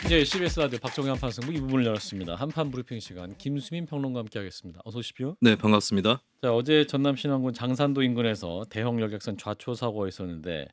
이제 CBS 라디오 박정희 한판 승부 이 부분을 열었습니다. 한판 브리핑 시간 김수민 평론가 함께하겠습니다. 어서 오십시오. 네, 반갑습니다. 자, 어제 전남 신안군 장산도 인근에서 대형 여객선 좌초 사고가 있었는데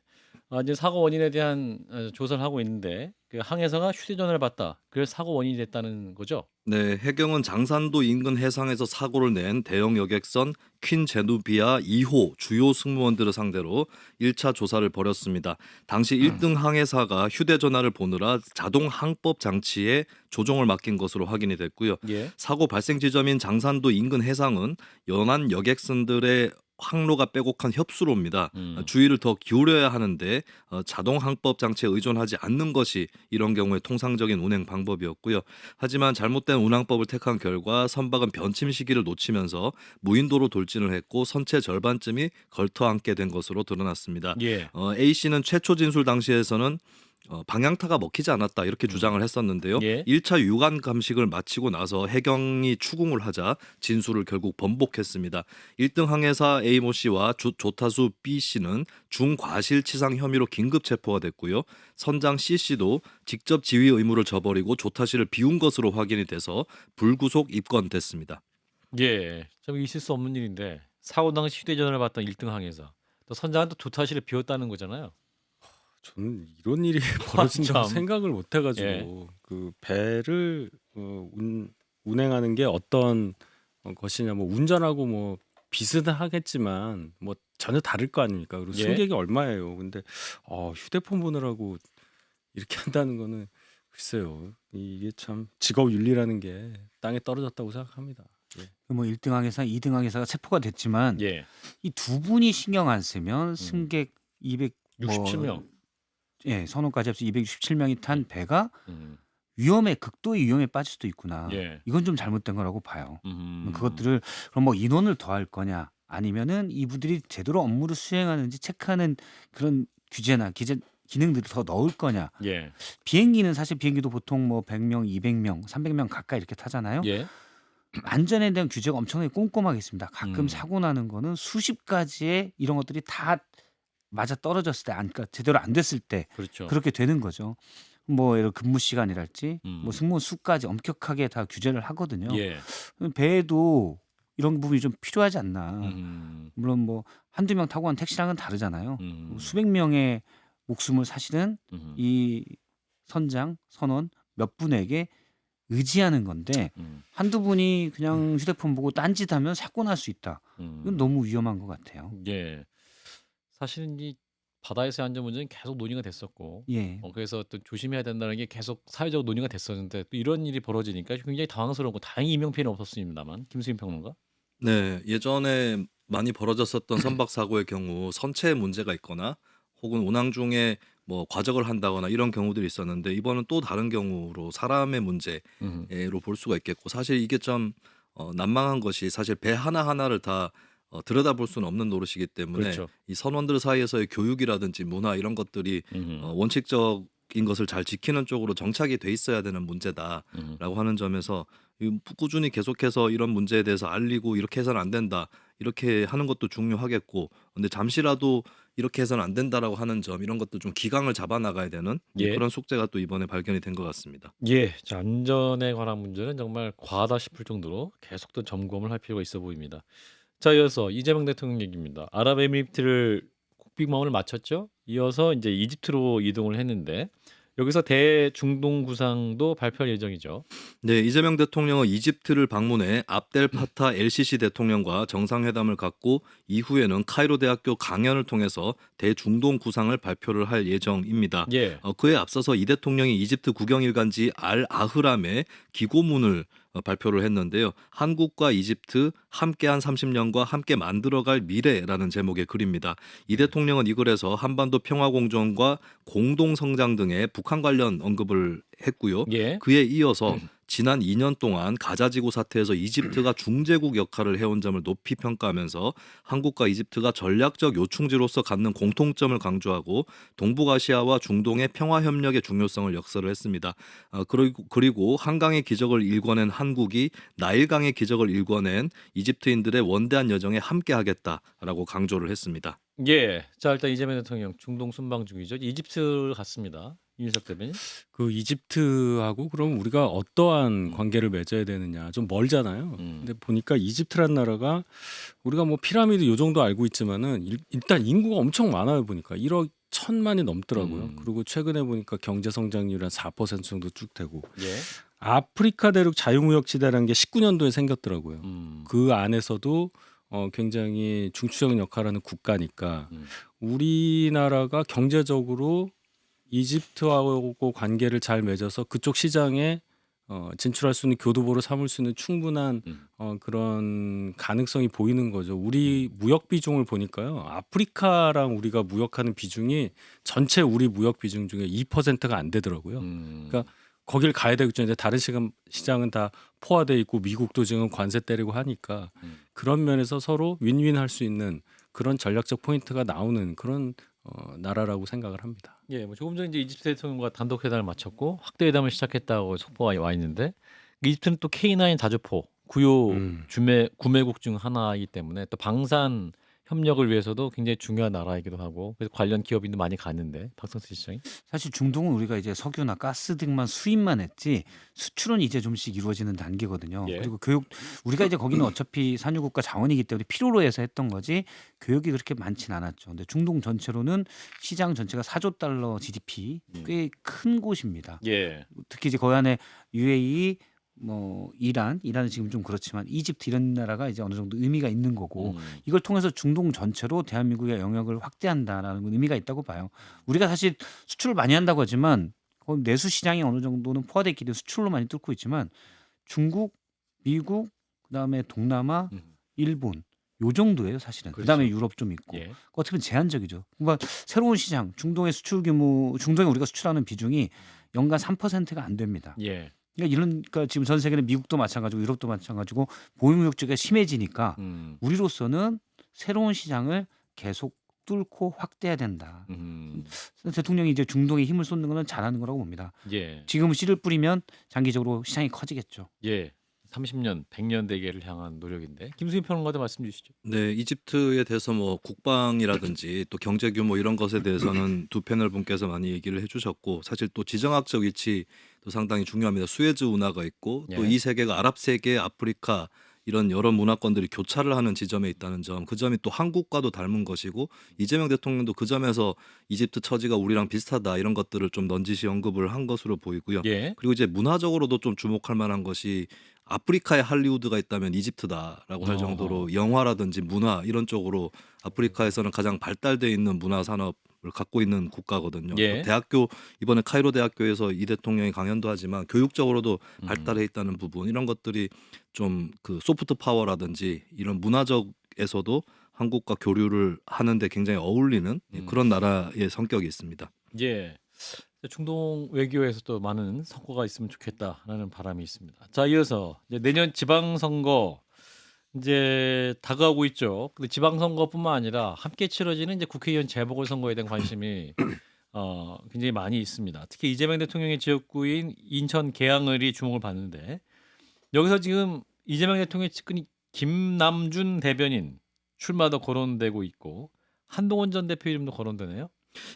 이제 사고 원인에 대한 조사를 하고 있는데 그 항해사가 휴대전화를 봤다. 그래서 사고 원인이 됐다는 거죠? 네, 해경은 장산도 인근 해상에서 사고를 낸 대형 여객선 퀸 제누비아 2호 주요 승무원들을 상대로 1차 조사를 벌였습니다. 당시 1등 항해사가 휴대전화를 보느라 자동 항법 장치에 조종을 맡긴 것으로 확인이 됐고요. 예. 사고 발생 지점인 장산도 인근 해상은 연안 여객선들의 항로가 빼곡한 협수로입니다. 음. 주의를 더 기울여야 하는데 자동 항법 장치에 의존하지 않는 것이 이런 경우에 통상적인 운행 방법이었고요. 하지만 잘못된 운항법을 택한 결과 선박은 변침 시기를 놓치면서 무인도로 돌진을 했고 선체 절반쯤이 걸터앉게 된 것으로 드러났습니다. 예. A씨는 최초 진술 당시에서는 방향타가 먹히지 않았다 이렇게 음. 주장을 했었는데요. 예. 1차 유관 감식을 마치고 나서 해경이 추궁을 하자 진술을 결국 번복했습니다. 1등 항해사 A모 씨와 조타수 B 씨는 중과실치상 혐의로 긴급 체포가 됐고요. 선장 C 씨도 직접 지휘 의무를 저버리고 조타 씨를 비운 것으로 확인이 돼서 불구속 입건됐습니다. 예. 참 있을 수 없는 일인데 사고 당시 휴대전화를 봤던 1등 항해사. 또 선장은 또 조타실을 비웠다는 거잖아요. 저는 이런 일이 참. 벌어진다고 생각을 못 해 예. 가지고 그 배를 운행하는 게 어떤 것이냐 뭐 운전하고 뭐 비슷하겠지만 뭐 전혀 다를 거 아닙니까? 그리고 예. 승객이 얼마예요. 근데 휴대폰 보느라고 이렇게 한다는 거는 글쎄요. 이게 참 직업 윤리라는 게 땅에 떨어졌다고 생각합니다. 예. 뭐 1등 항해사, 2등 항해사가 체포가 됐지만 예. 이 두 분이 신경 안 쓰면 승객 200 67명. 예, 선원까지 합쳐 267명이 탄 배가 음. 극도의 위험에 빠질 수도 있구나. 예. 이건 좀 잘못된 거라고 봐요. 음. 그것들을 그럼 뭐 인원을 더할 거냐 아니면은 이분들이 제대로 업무를 수행하는지 체크하는 그런 규제나 기능들을 더 넣을 거냐. 예. 비행기는 사실 비행기도 보통 뭐 100명, 200명, 300명 가까이 이렇게 타잖아요. 예. 안전에 대한 규제가 엄청나게 꼼꼼하게 있습니다. 가끔 음. 사고 나는 거는 수십 가지의 이런 것들이 다 맞아 떨어졌을 때, 그러니까 제대로 안 됐을 때 그렇죠. 그렇게 되는 거죠. 뭐 예를 근무 시간이랄지, 음. 뭐 승무원 수까지 엄격하게 다 규제를 하거든요. 예. 배에도 이런 부분이 좀 필요하지 않나. 음. 물론 뭐 한두 명 타고 간 택시랑은 다르잖아요. 음. 수백 명의 목숨을 사실은 음. 이 선장, 선원 몇 분에게 의지하는 건데 음. 한두 분이 그냥 휴대폰 보고 딴짓하면 사고 날 수 있다. 이건 너무 위험한 것 같아요. 예. 사실은 이 바다에서의 안전 문제는 계속 논의가 됐었고 예. 그래서 또 조심해야 된다는 게 계속 사회적으로 논의가 됐었는데 또 이런 일이 벌어지니까 굉장히 당황스러운 거 다행히 인명 피해는 없었습니다만 김수인 평론가. 네, 예전에 많이 벌어졌었던 선박 사고의 경우 선체에 문제가 있거나 혹은 운항 중에 뭐 과적을 한다거나 이런 경우들이 있었는데 이번은 또 다른 경우로 사람의 문제로 볼 수가 있겠고 사실 이게 좀 난망한 것이 사실 배 하나하나를 다 들여다볼 수는 없는 노릇이기 때문에 그렇죠. 이 선원들 사이에서의 교육이라든지 문화 이런 것들이 음흠. 원칙적인 것을 잘 지키는 쪽으로 정착이 돼 있어야 되는 문제다라고 음흠. 하는 점에서 꾸준히 계속해서 이런 문제에 대해서 알리고 이렇게 해서는 안 된다 이렇게 하는 것도 중요하겠고 근데 잠시라도 이렇게 해서는 안 된다라고 하는 점 이런 것도 좀 기강을 잡아 나가야 되는 예. 그런 숙제가 또 이번에 발견이 된 것 같습니다. 예. 자, 안전에 관한 문제는 정말 과하다 싶을 정도로 계속 또 점검을 할 필요가 있어 보입니다. 자, 이어서 이재명 대통령 얘기입니다. 아랍에미리트를 국빈망원을 마쳤죠. 이어서 이제 이집트로 이동을 했는데 여기서 대중동 구상도 발표할 예정이죠. 네, 이재명 대통령은 이집트를 방문해 압델 파타 LCC 대통령과 정상회담을 갖고 이후에는 카이로 대학교 강연을 통해서 대중동 구상을 발표를 할 예정입니다. 예. 그에 앞서서 이 대통령이 이집트 국영일간지 알 아흐람에 기고문을 발표를 했는데요. 한국과 이집트 함께한 30년과 함께 만들어갈 미래라는 제목의 글입니다. 이 대통령은 이 글에서 한반도 평화공존과 공동성장 등의 북한 관련 언급을 했고요. 예. 그에 이어서 지난 2년 동안 가자지구 사태에서 이집트가 중재국 역할을 해온 점을 높이 평가하면서 한국과 이집트가 전략적 요충지로서 갖는 공통점을 강조하고 동북아시아와 중동의 평화협력의 중요성을 역설을 했습니다. 그리고 한강의 기적을 일궈낸 한국이 나일강의 기적을 일궈낸 이집트인들의 원대한 여정에 함께하겠다라고 강조를 했습니다. 예. 자, 일단 이재명 대통령 중동 순방 중이죠. 이집트 갔습니다. 이윤석 대변인? 그 이집트하고 그럼 우리가 어떠한 관계를 맺어야 되느냐 좀 멀잖아요. 근데 보니까 이집트란 나라가 우리가 뭐 피라미드 요 정도 알고 있지만은 일단 인구가 엄청 많아요. 보니까 1억 1천만이 넘더라고요. 그리고 최근에 보니까 경제 성장률 한 4% 정도 쭉 되고 예. 아프리카 대륙 자유무역지대라는 게 19년도에 생겼더라고요. 음. 그 안에서도 굉장히 중추적인 역할을 하는 국가니까 우리나라가 경제적으로 이집트하고 관계를 잘 맺어서 그쪽 시장에 진출할 수 있는 교두보를 삼을 수 있는 충분한 그런 가능성이 보이는 거죠. 우리 무역 비중을 보니까요. 아프리카랑 우리가 무역하는 비중이 전체 우리 무역 비중 중에 2%가 안 되더라고요. 그러니까 거길 가야 되겠죠. 이제 다른 시장은 다 포화돼 있고 미국도 지금 관세 때리고 하니까 그런 면에서 서로 윈윈할 수 있는 그런 전략적 포인트가 나오는 그런 나라라고 생각을 합니다. 예, 뭐 조금 전에 이제 이집트 대통령과 단독 회담을 마쳤고 확대 회담을 시작했다고 속보가 와 있는데 이집트는 또 K9 다주포 구요 구매국 중 하나이기 때문에 또 방산 협력을 위해서도 굉장히 중요한 나라이기도 하고 그래서 관련 기업인도 많이 가는데 박성수 시장이 사실 중동은 우리가 이제 석유나 가스 등만 수입만 했지 수출은 이제 좀씩 이루어지는 단계거든요. 예. 그리고 교육 우리가 이제 거기는 어차피 산유국가 자원이기 때문에 필요로 해서 했던 거지 교육이 그렇게 많진 않았죠. 근데 중동 전체로는 시장 전체가 4조 달러 GDP 꽤 큰 곳입니다. 예. 특히 이제 거기 안에 UAE 뭐 이란은 지금 좀 그렇지만 이집트 이런 나라가 이제 어느 정도 의미가 있는 거고 이걸 통해서 중동 전체로 대한민국의 영역을 확대한다라는 건 의미가 있다고 봐요. 우리가 사실 수출을 많이 한다고 하지만 거기 내수 시장이 어느 정도는 포화돼 있기 때문에 수출로 많이 뚫고 있지만 중국, 미국, 그다음에 동남아, 일본 요 정도예요 사실은. 그다음에 그렇죠. 유럽 좀 있고 예. 어떻게 보면 제한적이죠. 그러니까 새로운 시장 중동의 수출 규모 중동에 우리가 수출하는 비중이 연간 3%가 안 됩니다. 예. 그러니까 지금 전 세계는 미국도 마찬가지고 유럽도 마찬가지고 보유무역주가 심해지니까 우리로서는 새로운 시장을 계속 뚫고 확대해야 된다. 대통령이 이제 중동에 힘을 쏟는 거는 잘하는 거라고 봅니다. 예. 지금 씨를 뿌리면 장기적으로 시장이 커지겠죠. 예. 30년, 100년 대계를 향한 노력인데 김수인 평론가도 말씀 주시죠. 네, 이집트에 대해서 뭐 국방이라든지 또 경제 규모 이런 것에 대해서는 두 패널 분께서 많이 얘기를 해주셨고 사실 또 지정학적 위치도 상당히 중요합니다. 수에즈 운하가 있고 또 예. 이 세계가 아랍 세계, 아프리카 이런 여러 문화권들이 교차를 하는 지점에 있다는 점, 그 점이 또 한국과도 닮은 것이고 이재명 대통령도 그 점에서 이집트 처지가 우리랑 비슷하다 이런 것들을 좀 넌지시 언급을 한 것으로 보이고요. 예. 그리고 이제 문화적으로도 좀 주목할 만한 것이 아프리카에 할리우드가 있다면 이집트다라고 할 정도로 영화라든지 문화 이런 쪽으로 아프리카에서는 가장 발달돼 있는 문화 산업을 갖고 있는 국가거든요. 예. 대학교 이번에 카이로 대학교에서 이 대통령이 강연도 하지만 교육적으로도 발달해 있다는 부분 이런 것들이 좀 그 소프트 파워라든지 이런 문화적에서도 한국과 교류를 하는데 굉장히 어울리는 그런 나라의 성격이 있습니다. 예. 중동 외교에서도 많은 성과가 있으면 좋겠다라는 바람이 있습니다. 자, 이어서 이제 내년 지방선거 이제 다가오고 있죠. 근데 지방선거뿐만 아니라 함께 치러지는 이제 국회의원 재보궐선거에 대한 관심이 굉장히 많이 있습니다. 특히 이재명 대통령의 지역구인 인천 계양을이 주목을 받는데 여기서 지금 이재명 대통령의 측근이 김남준 대변인 출마도 거론되고 있고 한동훈 전 대표 이름도 거론되네요.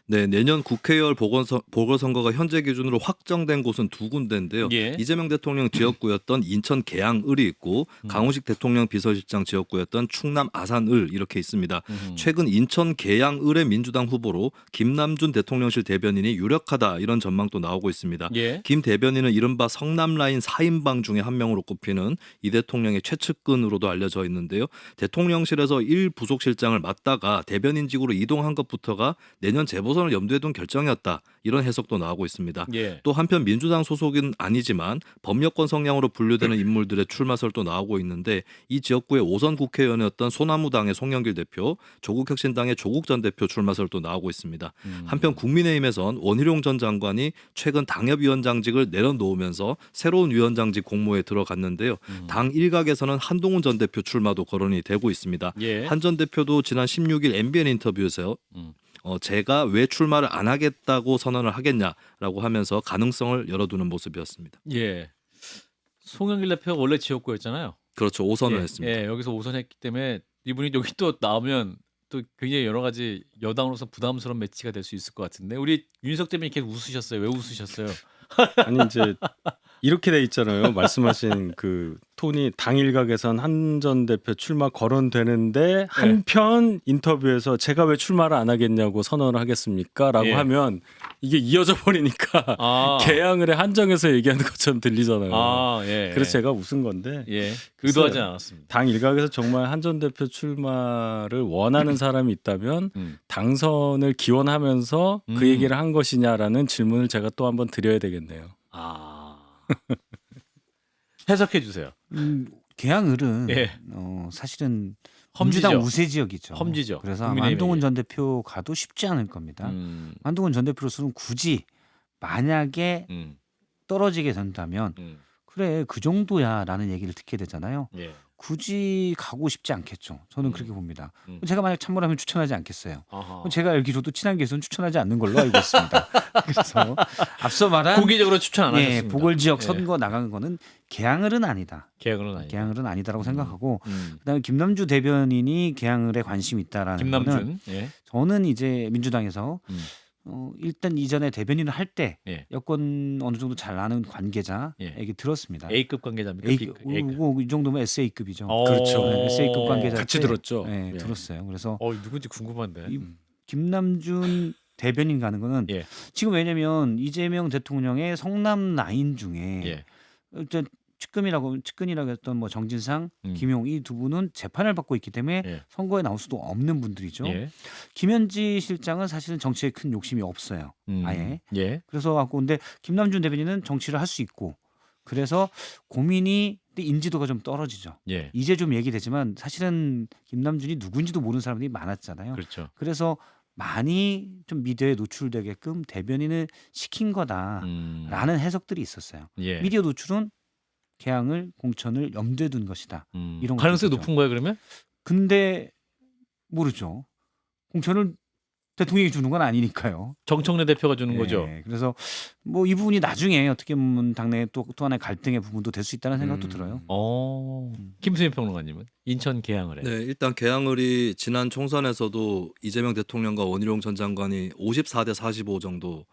네, 내년 국회의원 보궐선거가 현재 기준으로 확정된 곳은 두 군데인데요. 예. 이재명 대통령 지역구였던 인천 계양을이 있고 강훈식 대통령 비서실장 지역구였던 충남 아산을 이렇게 있습니다. 최근 인천 계양을의 민주당 후보로 김남준 대통령실 대변인이 유력하다 이런 전망도 나오고 있습니다. 예. 김 대변인은 이른바 성남라인 4인방 중에 한 명으로 꼽히는 이 대통령의 최측근으로도 알려져 있는데요. 대통령실에서 1부속실장을 맡다가 대변인직으로 이동한 것부터가 내년 재보선을 염두에 둔 결정이었다. 이런 해석도 나오고 있습니다. 예. 또 한편 민주당 소속은 아니지만 범여권 성향으로 분류되는 인물들의 출마설도 나오고 있는데 이 지역구의 5선 국회의원이었던 소나무당의 송영길 대표, 조국혁신당의 조국 전 대표 출마설도 나오고 있습니다. 한편 국민의힘에선 원희룡 전 장관이 최근 당협위원장직을 내려놓으면서 새로운 위원장직 공모에 들어갔는데요. 당 일각에서는 한동훈 전 대표 출마도 거론이 되고 있습니다. 예. 한 전 대표도 지난 16일 MBN 인터뷰에서 제가 왜 출마를 안 하겠다고 선언을 하겠냐라고 하면서 가능성을 열어두는 모습이었습니다. 예. 송영길 대표가 원래 지역구였잖아요. 그렇죠. 5선을 예. 했습니다. 예, 여기서 5선 했기 때문에 이분이 여기 또 나오면 또 굉장히 여러 가지 여당으로서 부담스러운 매치가 될 수 있을 것 같은데 우리 윤석 대변인 계속 웃으셨어요. 왜 웃으셨어요? 아니 이제 이렇게 돼 있잖아요. 말씀하신 그 톤이 당일각에선 한 전 대표 출마 거론되는데 한편 인터뷰에서 제가 왜 출마를 안 하겠냐고 선언을 하겠습니까?라고 예. 하면 이게 이어져 버리니까 아, 개항을에 한정해서 얘기하는 것처럼 들리잖아요. 아, 예. 그래서 제가 웃은 건데 예. 의도하지 않았습니다. 당 일각에서 정말 한 전 대표 출마를 원하는 사람이 있다면 당선을 기원하면서 그 얘기를 한 것이냐라는 질문을 제가 또 한번 드려야 되겠네요. 아. 해석해 주세요. 개항을은 예. 사실은 험지죠. 민주당 우세 지역이죠. 험지죠. 그래서 국민의힘에게. 한동훈 전 대표 가도 쉽지 않을 겁니다. 한동훈 전 대표로서는 굳이 만약에 떨어지게 된다면 그래 그 정도야라는 얘기를 듣게 되잖아요. 예. 굳이 가고 싶지 않겠죠. 저는 그렇게 봅니다. 음. 제가 만약 참모라면 추천하지 않겠어요. 아하. 제가 알기로도 친한 계에서는 추천하지 않는 걸로 알고 있습니다. 그래서 앞서 말한 공개적으로 추천 안 하셨습니다. 보궐 지역 예. 선거 나간 거는 개항을은 아니다. 개항은 아니다. 개항을은 아니다라고 생각하고 음. 그다음에 김남주 대변인이 개항을에 관심이 있다라는 거는 김남준. 예. 저는 이제 민주당에서 음. 일단 이전에 대변인을 할 때 예. 여권 어느 정도 잘 아는 관계자에게 들었습니다. A급 관계자입니까? A급, A급. 이 정도면 SA급이죠. 그렇죠. 네, SA급 관계자 같이 들었죠. 네, 예. 들었어요. 그래서 누군지 궁금한데. 이 김남준 대변인 가는 거는 예. 지금 왜냐면 이재명 대통령의 성남 라인 중에 예. 일단 측근이라고 했던 뭐 정진상, 김용 이 두 분은 재판을 받고 있기 때문에 예. 선거에 나올 수도 없는 분들이죠. 예. 김현지 실장은 사실은 정치에 큰 욕심이 없어요. 아예. 예. 그래서 갖고 근데 김남준 대변인은 정치를 할 수 있고 그래서 고민이 근데 인지도가 좀 떨어지죠. 예. 이제 좀 얘기되지만 사실은 김남준이 누군지도 모르는 사람들이 많았잖아요. 그렇죠. 그래서 많이 좀 미디어에 노출되게끔 대변인을 시킨 거다라는 해석들이 있었어요. 예. 미디어 노출은 개항을 공천을 염두에 둔 것이다. 이런 가능성이 것도 높은 거예요, 그러면? 근데 모르죠. 공천을 대통령이 주는 건 아니니까요. 정청래 대표가 주는 예, 거죠. 그래서 뭐 이 부분이 나중에 어떻게 보면 당내 또 하나의 갈등의 부분도 될 수 있다는 생각도 들어요. 김수민 평론가님은 인천 개항을 해. 네, 일단 개항을이 지난 총선에서도 이재명 대통령과 원희룡 전 장관이 54대 45 정도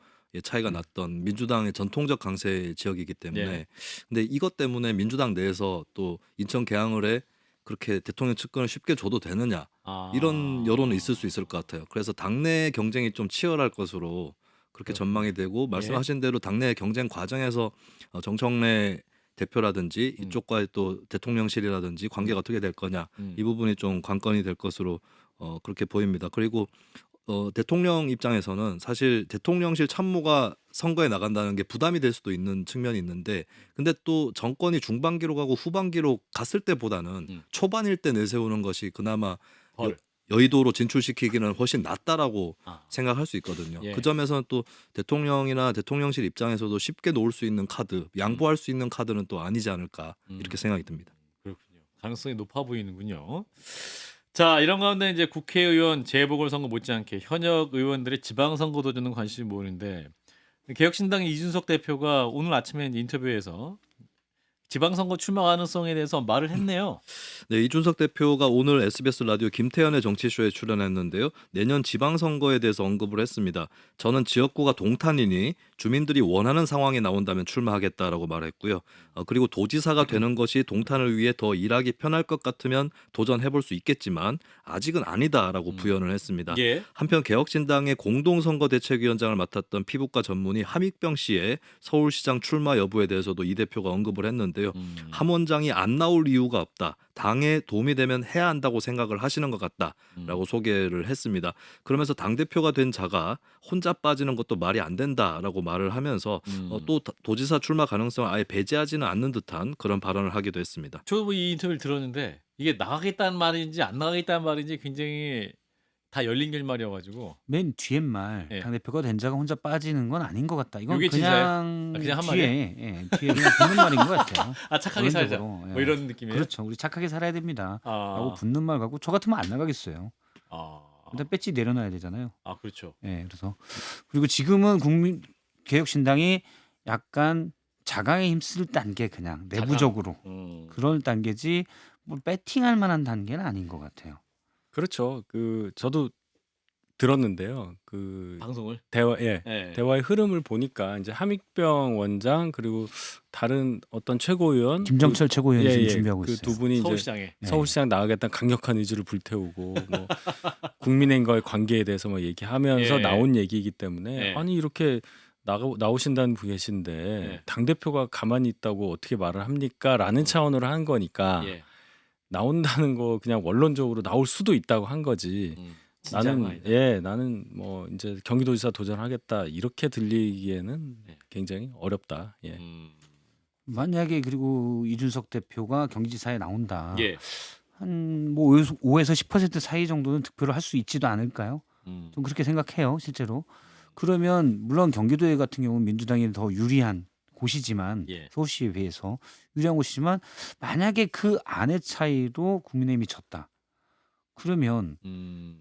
차이가 났던 민주당의 전통적 강세 지역이기 때문에 예. 근데 이것 때문에 민주당 내에서 또 인천 개항을에 그렇게 대통령 측근을 쉽게 줘도 되느냐 이런 여론은 있을 수 있을 것 같아요. 그래서 당내 경쟁이 좀 치열할 것으로 그렇게 전망이 되고 말씀하신 대로 당내 경쟁 과정에서 정청래 대표라든지 이쪽과의 또 대통령실이라든지 관계가 어떻게 될 거냐 이 부분이 좀 관건이 될 것으로 그렇게 보입니다. 그리고 대통령 입장에서는 사실 대통령실 참모가 선거에 나간다는 게 부담이 될 수도 있는 측면이 있는데 근데 또 정권이 중반기로 가고 후반기로 갔을 때보다는 초반일 때 내세우는 것이 그나마 여의도로 진출시키기는 훨씬 낫다라고 생각할 수 있거든요. 예. 그 점에서는 또 대통령이나 대통령실 입장에서도 쉽게 놓을 수 있는 카드, 양보할 수 있는 카드는 또 아니지 않을까 이렇게 생각이 듭니다. 그렇군요. 가능성이 높아 보이는군요. 자, 이런 가운데 이제 국회의원 재보궐선거 못지않게 현역 의원들의 지방선거 도전은 관심이 모으는데 개혁신당의 이준석 대표가 오늘 아침에 인터뷰에서 지방선거 출마 가능성에 대해서 말을 했네요. 네, 이준석 대표가 오늘 SBS 라디오 김태현의 정치쇼에 출연했는데요. 내년 지방선거에 대해서 언급을 했습니다. 저는 지역구가 동탄이니 주민들이 원하는 상황이 나온다면 출마하겠다라고 말했고요. 그리고 도지사가 되는 것이 동탄을 위해 더 일하기 편할 것 같으면 도전해볼 수 있겠지만 아직은 아니다라고 부연을 했습니다. 예. 한편 개혁신당의 공동선거대책위원장을 맡았던 피부과 전문의 함익병 씨의 서울시장 출마 여부에 대해서도 이 대표가 언급을 했는데요. 함 원장이 안 나올 이유가 없다. 당에 도움이 되면 해야 한다고 생각을 하시는 것 같다라고 소개를 했습니다. 그러면서 당대표가 된 자가 혼자 빠지는 것도 말이 안 된다라고 말을 하면서 또 도지사 출마 가능성을 아예 배제하지는 않는 듯한 그런 발언을 하기도 했습니다. 저도 이 인터뷰를 들었는데 이게 나가겠다는 말인지 안 나가겠다는 말인지 굉장히 다 열린 결말이어가지고 맨 뒤에 말 예. 당대표가 된 자가 혼자 빠지는 건 아닌 것 같다. 이건 요게 그냥 그냥 한 뒤에 뒤에 그냥 붙는 말인 것 같아요. 착하게 살자 개인적으로, 예. 뭐 이런 느낌이에요. 그렇죠. 우리 착하게 살아야 됩니다. 라고 아, 붙는 말 갖고 저 같으면 안 나가겠어요. 아, 일단 배지 내려놔야 되잖아요. 그렇죠. 예, 그래서 그리고 지금은 개혁신당이 약간 자강에 힘쓸 단계 그냥 내부적으로 그런 단계지 뭐 배팅할 만한 단계는 아닌 것 같아요. 그렇죠. 그 저도 들었는데요. 그 방송을. 대화의 예. 흐름을 보니까 이제 함익병 원장 그리고 다른 어떤 최고위원 김정철 최고위원이 지금 준비하고 그 있어요. 두 분이 이제 서울시장에. 네. 서울시장 나가겠다는 강력한 의지를 불태우고 뭐 국민의힘과의 관계에 대해서 뭐 얘기하면서 예. 나온 얘기이기 때문에 예. 아니 이렇게 나오신다는 분 계신데 예. 당 대표가 가만히 있다고 어떻게 말을 합니까?라는 차원으로 한 거니까 예. 나온다는 거 그냥 원론적으로 나올 수도 있다고 한 거지. 진짜가 나는 아니다. 나는 뭐 이제 경기도지사 도전하겠다 이렇게 들리기에는 예. 굉장히 어렵다. 예. 만약에 그리고 이준석 대표가 경기지사에 나온다. 예. 한 뭐 5에서 10% 사이 정도는 득표를 할 수 있지도 않을까요? 좀 그렇게 생각해요, 실제로. 그러면 물론 경기도에 같은 경우는 민주당이 더 유리한 곳이지만 예. 서울시에 비해서 유리한 곳이지만 만약에 그 안의 차이도 국민의힘이 졌다. 그러면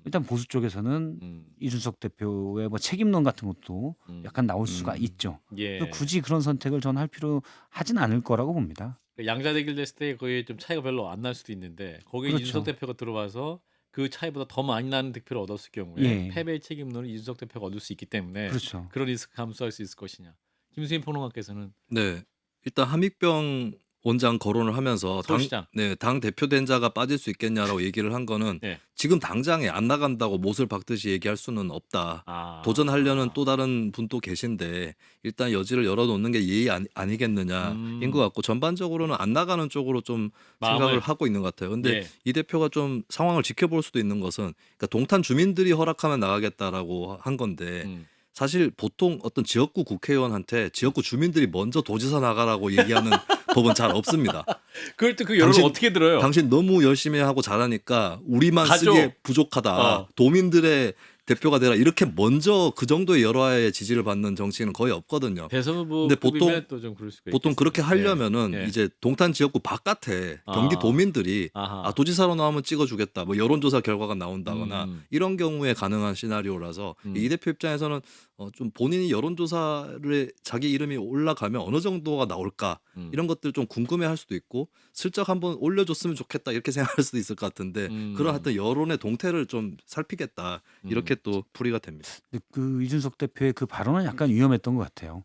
일단 보수 쪽에서는 이준석 대표의 뭐 책임론 같은 것도 약간 나올 수가 있죠. 예. 그래서 굳이 그런 선택을 저는 할 필요 하진 않을 거라고 봅니다. 양자 대결 됐을 때 거의 좀 차이가 별로 안 날 수도 있는데 거기에 그렇죠. 이준석 대표가 들어와서 그 차이보다 더 많이 나는 득표를 얻었을 경우에 예. 패배의 책임론을 이준석 대표가 얻을 수 있기 때문에 그렇죠. 그런 리스크 감수할 수 있을 것이냐. 김수인 평론가께서는 네. 일단 함익병 원장 거론을 하면서 서울시장. 당 대표된 자가 빠질 수 있겠냐라고 얘기를 한 거는 네. 지금 당장에 안 나간다고 못을 박듯이 얘기할 수는 없다. 도전하려는 또 다른 분도 계신데 일단 여지를 열어놓는 게 예의 아니겠느냐인 것 같고 전반적으로는 안 나가는 쪽으로 좀 생각을 마음을. 하고 있는 것 같아요. 근데 예. 이 대표가 좀 상황을 지켜볼 수도 있는 것은 그러니까 동탄 주민들이 허락하면 나가겠다라고 한 건데 사실 보통 어떤 지역구 국회의원한테 지역구 주민들이 먼저 도지사 나가라고 얘기하는 법은 잘 없습니다. 그럴 때 그 여론을 당신- 어떻게 들어요? 당신 너무 열심히 하고 잘하니까 우리만 가죠. 쓰기에 부족하다. 도민들의 대표가 되라. 이렇게 먼저 그 정도의 여론의 지지를 받는 정치인은 거의 없거든요. 대선 후보 근데 보통- 또좀 그럴 수가 보통 있겠어요. 그렇게 하려면은 예. 이제 동탄 지역구 바깥에 경기 도민들이 아하. 도지사로 나오면 찍어주겠다. 뭐 여론조사 결과가 나온다거나 음. 이런 경우에 가능한 시나리오라서 이 대표 입장에서는 좀 본인이 여론조사를 자기 이름이 올라가면 어느 정도가 나올까 이런 것들 좀 궁금해할 수도 있고 슬쩍 한번 올려줬으면 좋겠다 이렇게 생각할 수도 있을 것 같은데 그런 하여튼 여론의 동태를 좀 살피겠다 이렇게 또 풀이가 됩니다. 근데 그 이준석 대표의 그 발언은 약간 위험했던 것 같아요.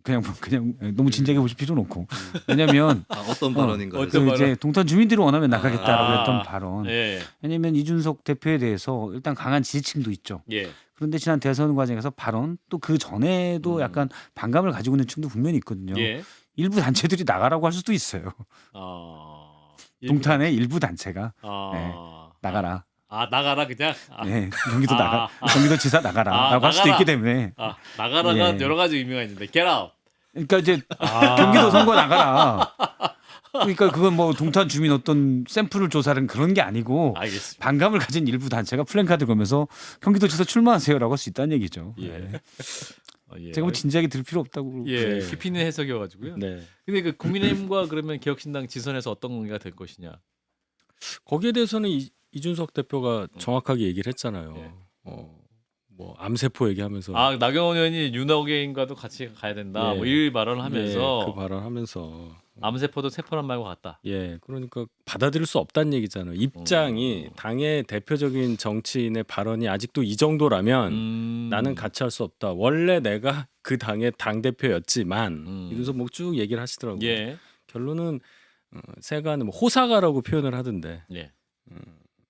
그냥 너무 진지하게 보실 필요는 없고 왜냐하면 어떤 발언인가 어떤 해서. 그 이제 동탄 주민들이 원하면 나가겠다라고 아. 했던 발언. 예. 왜냐하면 이준석 대표에 대해서 일단 강한 지지층도 있죠. 예. 그런데 지난 대선 과정에서 발언 또 그 전에도 약간 반감을 가지고 있는 층도 분명히 있거든요. 예. 일부 단체들이 나가라고 할 수도 있어요. 동탄의 일부 단체가 나가라. 나가라 그냥. 네, 경기도 지사 나가라라고 할 수도 나가라. 있기 때문에. 나가라가 예. 여러 가지 의미가 있는데 get out. 그러니까 이제 경기도 선거 나가라. 그러니까 그건 뭐 동탄 주민 어떤 샘플을 조사하는 그런 게 아니고 알겠습니다. 반감을 가진 일부 단체가 플랜카드 걸면서 경기도지사 출마하세요라고 할 수 있다는 얘기죠. 예. 네. 예. 제가 뭐 진지하게 들을 필요 없다고. 예. 깊이 있는 해석이어가지고요. 네. 근데 그 국민의힘과 그러면 개혁신당 지선에서 어떤 관계가 될 것이냐. 거기에 대해서는 이준석 대표가 정확하게 얘기를 했잖아요. 예. 뭐 암세포 얘기하면서 나경원 의원이 윤호계인과도 같이 가야 된다. 예. 뭐 이 발언을 하면서 그 발언하면서 암세포도 세포란 말과 같다. 예, 그러니까 받아들일 수 없다는 얘기잖아요. 입장이 당의 대표적인 정치인의 발언이 아직도 이 정도라면 나는 같이 할 수 없다. 원래 내가 그 당의 당 대표였지만 이러면서 뭐 쭉 얘기를 하시더라고요. 예. 결론은 세간의 뭐 호사가라고 표현을 하던데 예.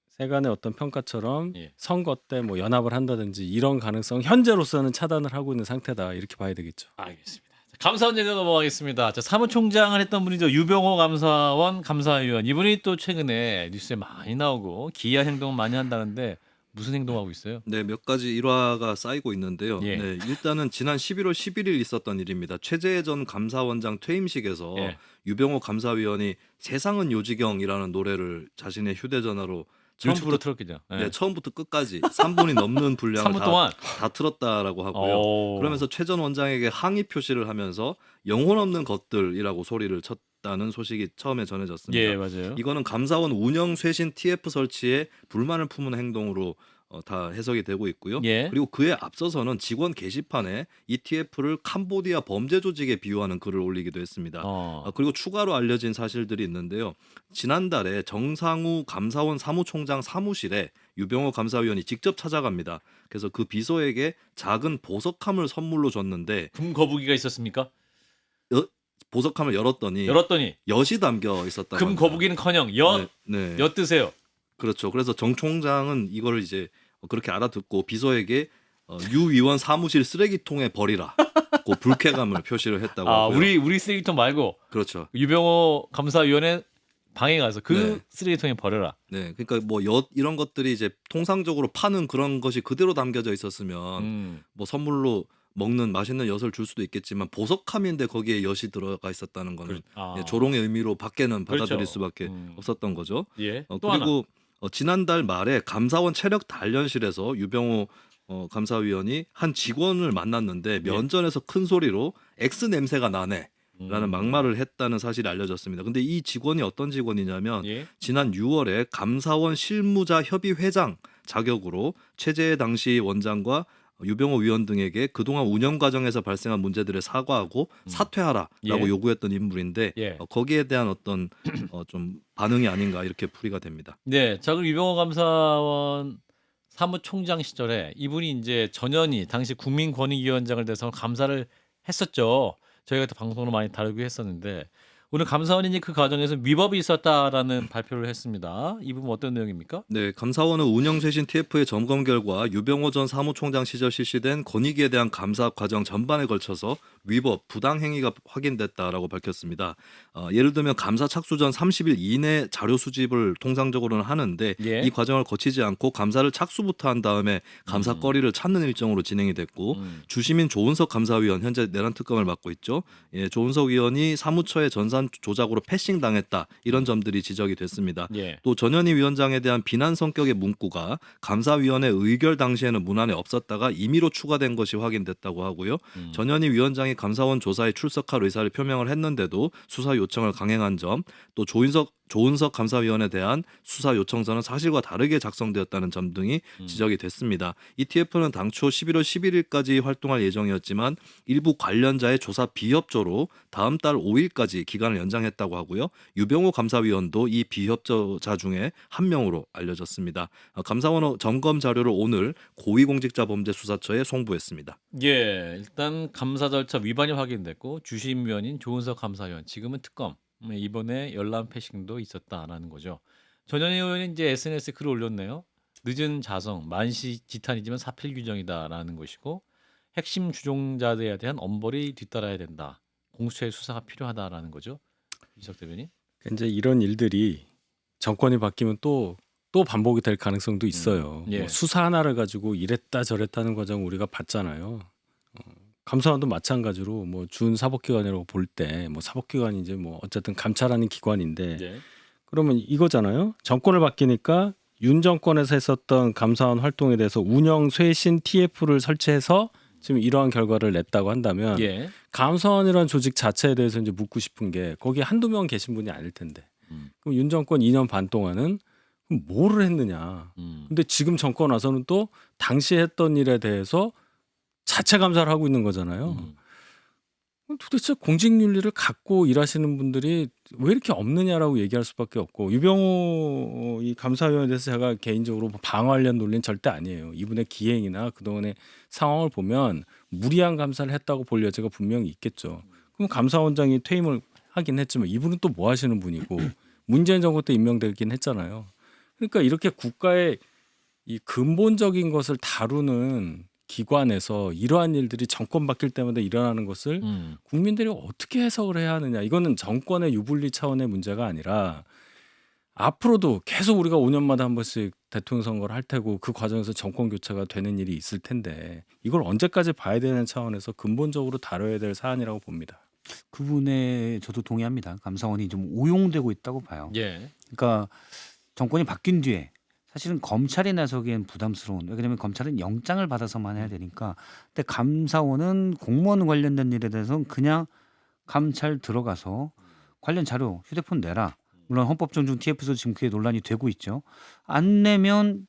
세간의 어떤 평가처럼 예. 선거 때 뭐 연합을 한다든지 이런 가능성 현재로서는 차단을 하고 있는 상태다 이렇게 봐야 되겠죠. 알겠습니다. 자, 감사원 얘기 넘어가겠습니다. 자, 사무총장을 했던 분이죠. 유병호 감사원 감사위원. 이분이 또 최근에 뉴스에 많이 나오고 기이한 행동을 많이 한다는데 무슨 행동하고 있어요? 네, 몇 가지 일화가 쌓이고 있는데요. 예. 네, 일단은 지난 11월 11일 있었던 일입니다. 최재해 전 감사원장 퇴임식에서 예. 유병호 감사위원이 세상은 요지경이라는 노래를 자신의 휴대전화로 유튜브로 틀었겠죠. 예. 네, 처음부터 끝까지 3분이 넘는 분량을 3분 동안. 다 틀었다라고 하고요. 그러면서 최 전 원장에게 항의 표시를 하면서 영혼 없는 것들이라고 소리를 쳤다는 소식이 처음에 전해졌습니다. 예, 맞아요. 이거는 감사원 운영 쇄신 TF 설치에 불만을 품은 행동으로 다 해석이 되고 있고요. 예. 그리고 그에 앞서서는 직원 게시판에 ETF를 캄보디아 범죄 조직에 비유하는 글을 올리기도 했습니다. 그리고 추가로 알려진 사실들이 있는데요. 지난달에 정상우 감사원 사무총장 사무실에 유병호 감사위원이 직접 찾아갑니다. 그래서 그 비서에게 작은 보석함을 선물로 줬는데 금 거북이가 있었습니까? 보석함을 열었더니 열었더니 엿이 담겨 있었다고 금 합니다. 거북이는커녕 엿 네. 엿드세요. 그렇죠. 그래서 정 총장은 이거를 이제 그렇게 알아듣고 비서에게 유 위원 사무실 쓰레기통에 버리라고 불쾌감을 표시를 했다고 하고요. 우리 쓰레기통 말고 그렇죠. 유병호 감사위원회 방에 가서 그 네. 쓰레기통에 버려라. 네, 그러니까 뭐 엿 이런 것들이 이제 통상적으로 파는 그런 것이 그대로 담겨져 있었으면 뭐 선물로 먹는 맛있는 엿을 줄 수도 있겠지만 보석함인데 거기에 엿이 들어가 있었다는 거는 조롱의 의미로 밖에는 받아들일 그렇죠. 수밖에 없었던 거죠. 예. 또 하나. 그리고 지난달 말에 감사원 체력 단련실에서 유병호 감사위원이 한 직원을 만났는데 면전에서 큰 소리로 X 냄새가 나네. 라는 막말을 했다는 사실이 알려졌습니다. 근데 이 직원이 어떤 직원이냐면 예. 지난 6월에 감사원 실무자 협의 회장 자격으로 최재해 당시 원장과 유병호 위원 등에게 그동안 운영 과정에서 발생한 문제들을 사과하고 사퇴하라라고 예. 요구했던 인물인데 예. 거기에 대한 어떤 좀 반응이 아닌가 이렇게 풀이가 됩니다. 네. 자, 그럼 유병호 감사원 사무총장 시절에 이분이 이제 전현희 당시 국민권익위원장을 대해서 감사를 했었죠. 저희가 또 방송으로 많이 다루기도 했었는데 오늘 감사원이 그 과정에서 위법이 있었다라는 발표를 했습니다. 이 부분 어떤 내용입니까? 네, 감사원은 운영쇄신 TF의 점검 결과 유병호 전 사무총장 시절 실시된 권익위에 대한 감사 과정 전반에 걸쳐서 위법, 부당 행위가 확인됐다라고 밝혔습니다. 예를 들면 감사 착수 전 30일 이내 자료 수집을 통상적으로는 하는데 예. 이 과정을 거치지 않고 감사를 착수부터 한 다음에 감사거리를 찾는 일정으로 진행이 됐고 주시민 조은석 감사위원 현재 내란 특검을 맡고 있죠. 예, 조은석 위원이 사무처의 전산 조작으로 패싱 당했다 이런 점들이 지적이 됐습니다. 예. 또 전현희 위원장에 대한 비난 성격의 문구가 감사위원회 의결 당시에는 문안에 없었다가 임의로 추가된 것이 확인됐다고 하고요. 전현희 위원장이 감사원 조사에 출석할 의사를 표명을 했는데도 수사 요청을 강행한 점, 또 조은석 감사위원에 대한 수사 요청서는 사실과 다르게 작성되었다는 점 등이 지적이 됐습니다. ETF는 당초 11월 11일까지 활동할 예정이었지만 일부 관련자의 조사 비협조로 다음 달 5일까지 기간을 연장했다고 하고요. 유병호 감사위원도 이 비협조자 중에 한 명으로 알려졌습니다. 감사원 점검 자료를 오늘 고위공직자범죄수사처에 송부했습니다. 예. 일단 감사 절차 위반이 확인됐고 주심위원인 조은석 감사위원 지금은 특검. 이번에 열람 패싱도 있었다라는 거죠. 전현희 의원이 이제 SNS에 글을 올렸네요. 늦은 자성, 만시지탄이지만 사필 규정이다라는 것이고 핵심 주종자들에 대한 엄벌이 뒤따라야 된다. 공수처의 수사가 필요하다라는 거죠. 이석 대변인. 이제 이런 일들이 정권이 바뀌면 또 반복이 될 가능성도 있어요. 예. 뭐 수사 하나를 가지고 이랬다 저랬다는 과정 우리가 봤잖아요. 감사원도 마찬가지로 뭐 준 사법기관이라고 볼 때 뭐 사법기관이 이제 뭐 어쨌든 감찰하는 기관인데 예. 그러면 이거잖아요. 정권을 바뀌니까 윤 정권에서 했었던 감사원 활동에 대해서 운영 쇄신 TF를 설치해서 지금 이러한 결과를 냈다고 한다면 예. 감사원이라는 조직 자체에 대해서 이제 묻고 싶은 게 거기 한두 명 계신 분이 아닐 텐데 그럼 윤 정권 2년 반 동안은 그럼 뭐를 했느냐. 근데 지금 정권 와서는 또 당시 했던 일에 대해서 자체 감사를 하고 있는 거잖아요. 도대체 공직윤리를 갖고 일하시는 분들이 왜 이렇게 없느냐라고 얘기할 수밖에 없고 유병호 이 감사위원에 대해서 제가 개인적으로 방어하려는 논리는 절대 아니에요. 이분의 기행이나 그동안의 상황을 보면 무리한 감사를 했다고 볼 여지가 분명히 있겠죠. 그럼 감사원장이 퇴임을 하긴 했지만 이분은 또 뭐 하시는 분이고 문재인 정부 때 임명되긴 했잖아요. 그러니까 이렇게 국가의 이 근본적인 것을 다루는 기관에서 이러한 일들이 정권 바뀔 때마다 일어나는 것을 국민들이 어떻게 해석을 해야 하느냐. 이거는 정권의 유불리 차원의 문제가 아니라 앞으로도 계속 우리가 5년마다 한 번씩 대통령 선거를 할 테고 그 과정에서 정권 교체가 되는 일이 있을 텐데 이걸 언제까지 봐야 되는 차원에서 근본적으로 다뤄야 될 사안이라고 봅니다. 그분에 저도 동의합니다. 감사원이 좀 오용되고 있다고 봐요. 예. 그러니까 정권이 바뀐 뒤에 사실은 검찰이 나서기엔 부담스러운. 왜냐하면 검찰은 영장을 받아서만 해야 되니까. 근데 감사원은 공무원 관련된 일에 대해서는 그냥 감찰 들어가서 관련 자료 휴대폰 내라. 물론 헌법존중 TF에서 지금 그게 논란이 되고 있죠. 안 내면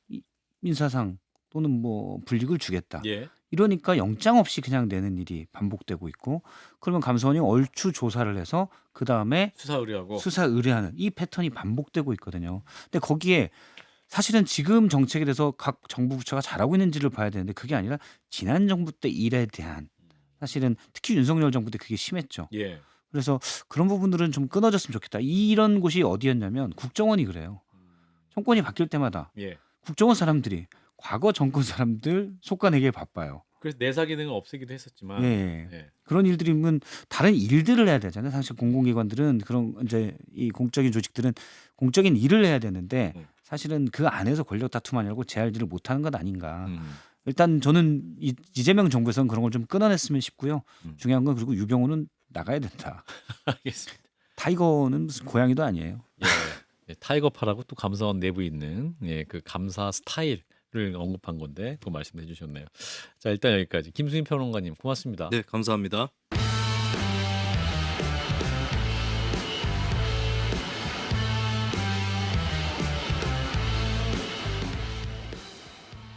민사상 또는 뭐 불이익을 주겠다. 예. 이러니까 영장 없이 그냥 내는 일이 반복되고 있고 그러면 감사원이 얼추 조사를 해서 그다음에 수사 의뢰하고. 수사 의뢰하는 이 패턴이 반복되고 있거든요. 근데 거기에 사실은 지금 정책에 대해서 각 정부 부처가 잘하고 있는지를 봐야 되는데 그게 아니라 지난 정부 때 일에 대한 사실은 특히 윤석열 정부 때 그게 심했죠. 예. 그래서 그런 부분들은 좀 끊어졌으면 좋겠다. 이런 곳이 어디였냐면 국정원이 그래요. 정권이 바뀔 때마다 예. 국정원 사람들이 과거 정권 사람들 속아내기에 바빠요. 그래서 내사 기능을 없애기도 했었지만. 예. 예. 그런 일들이면 다른 일들을 해야 되잖아요. 사실 공공기관들은 그런 이제 이 공적인 조직들은 공적인 일을 해야 되는데 사실은 그 안에서 권력 다툼하냐고 제 할 일을 못하는 것 아닌가. 일단 저는 이재명 정부에서는 그런 걸 좀 끊어냈으면 싶고요. 중요한 건 그리고 유병호는 나가야 된다. 알겠습니다. 타이거는 무슨 고양이도 아니에요. 예. 예, 타이거파라고 또 감사원 내부에 있는 예, 그 감사 스타일을 언급한 건데 그 말씀해 주셨네요. 자, 일단 여기까지 김수민 평론가님 고맙습니다. 네, 감사합니다.